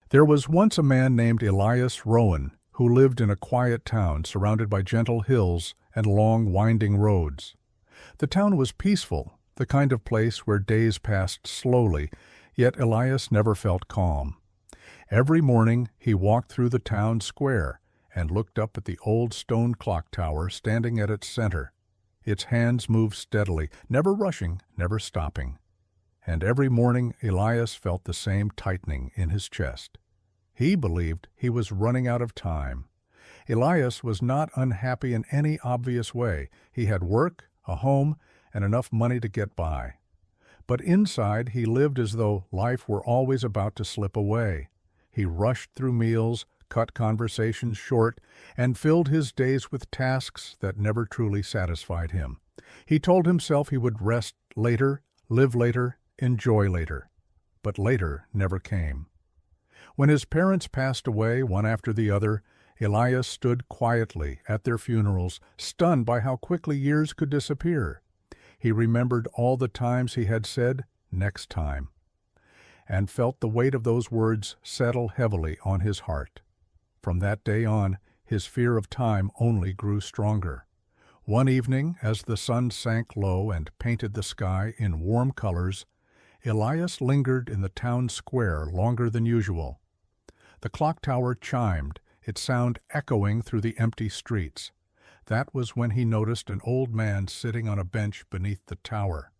There was once a man named Elias Rowan who lived in a quiet town surrounded by gentle hills and long, winding roads. The town was peaceful, the kind of place where days passed slowly, yet Elias never felt calm. Every morning he walked through the town square and looked up at the old stone clock tower standing at its center. Its hands moved steadily, never rushing, never stopping. And every morning Elias felt the same tightening in his chest. He believed he was running out of time. Elias was not unhappy in any obvious way. He had work, a home, and enough money to get by. But inside he lived as though life were always about to slip away. He rushed through meals, cut conversations short, and filled his days with tasks that never truly satisfied him. He told himself he would rest later, live later, enjoy later. But later never came. When his parents passed away one after the other, Elias stood quietly at their funerals, stunned by how quickly years could disappear. He remembered all the times he had said, "next time," and felt the weight of those words settle heavily on his heart. From that day on, his fear of time only grew stronger. One evening, as the sun sank low and painted the sky in warm colors, Elias lingered in the town square longer than usual. The clock tower chimed, its sound echoing through the empty streets. That was when he noticed an old man sitting on a bench beneath the tower.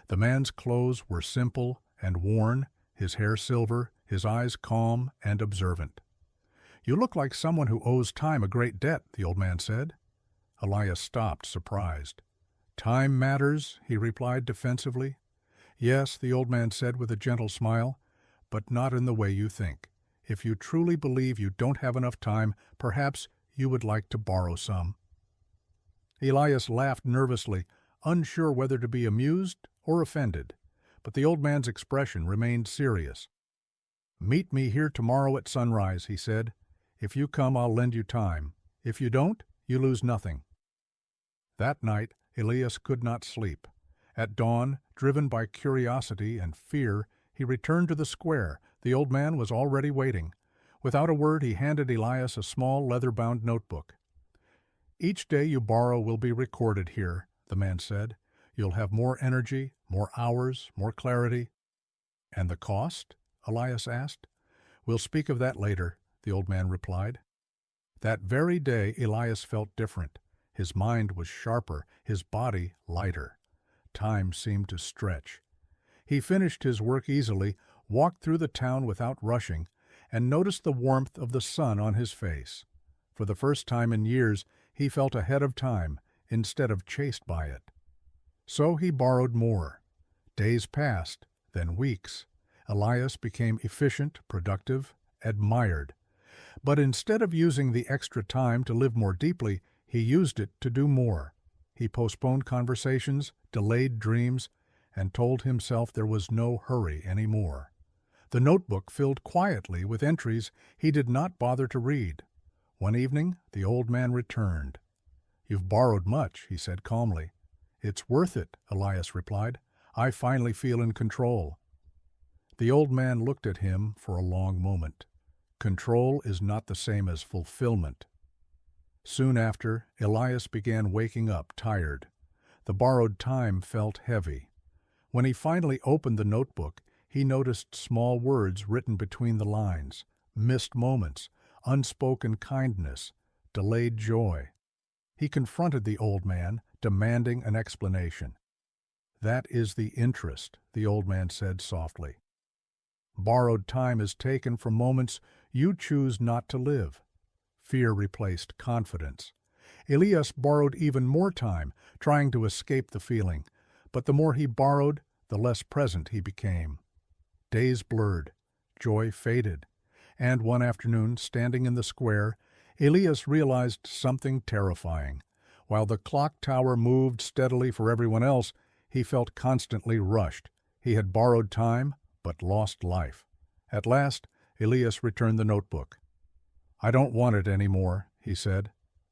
The man's clothes were simple and worn, his hair silver, his eyes calm and observant. "You look like someone who owes time a great debt," the old man said. Elias stopped, surprised. "Time matters," he replied defensively. "Yes," the old man said with a gentle smile, "but not in the way you think. If you truly believe you don't have enough time, perhaps you would like to borrow some." Elias laughed nervously, unsure whether to be amused or offended, but the old man's expression remained serious. "Meet me here tomorrow at sunrise," he said. "If you come, I'll lend you time. If you don't, you lose nothing." That night, Elias could not sleep. At dawn, driven by curiosity and fear, he returned to the square. The old man was already waiting. Without a word, he handed Elias a small leather-bound notebook. "Each day you borrow will be recorded here," the man said. "You'll have more energy, more hours, more clarity." "And the cost?" Elias asked. "We'll speak of that later," the old man replied. That very day Elias felt different. His mind was sharper, his body lighter. Time seemed to stretch. He finished his work easily, walked through the town without rushing, and noticed the warmth of the sun on his face. For the first time in years, he felt ahead of time instead of chased by it. So he borrowed more. Days passed, then weeks. Elias became efficient, productive, admired. But instead of using the extra time to live more deeply, he used it to do more. He postponed conversations, delayed dreams, and told himself there was no hurry anymore. The notebook filled quietly with entries he did not bother to read. One evening, the old man returned. "You've borrowed much," he said calmly. "It's worth it," Elias replied. "I finally feel in control." The old man looked at him for a long moment. Control is not the same as fulfillment. Soon after, Elias began waking up tired. The borrowed time felt heavy. When he finally opened the notebook, he noticed small words written between the lines, missed moments, unspoken kindness, delayed joy. He confronted the old man, demanding an explanation. "That is the interest," the old man said softly. "Borrowed time is taken from moments you choose not to live." Fear replaced confidence. Elias borrowed even more time, trying to escape the feeling, but the more he borrowed, the less present he became. Days blurred, joy faded, and one afternoon, standing in the square, Elias realized something terrifying. While the clock tower moved steadily for everyone else, he felt constantly rushed. He had borrowed time, but lost life. At last, Elias returned the notebook. "I don't want it any more," he said.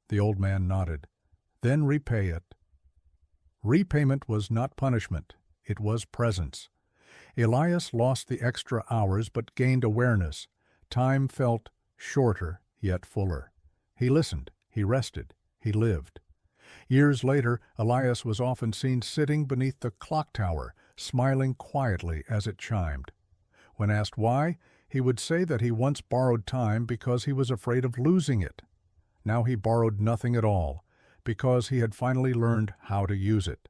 The old man nodded. "Then repay it." Repayment was not punishment. It was presence. Elias lost the extra hours but gained awareness. Time felt shorter yet fuller. He listened, he rested, he lived. Years later, Elias was often seen sitting beneath the clock tower, smiling quietly as it chimed. When asked why, he would say that he once borrowed time because he was afraid of losing it. Now he borrowed nothing at all, because he had finally learned how to use it.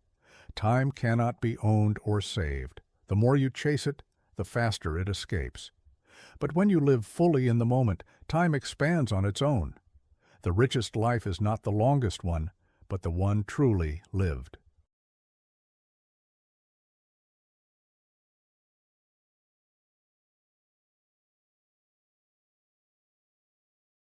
Time cannot be owned or saved. The more you chase it, the faster it escapes. But when you live fully in the moment, time expands on its own. The richest life is not the longest one, but the one truly lived.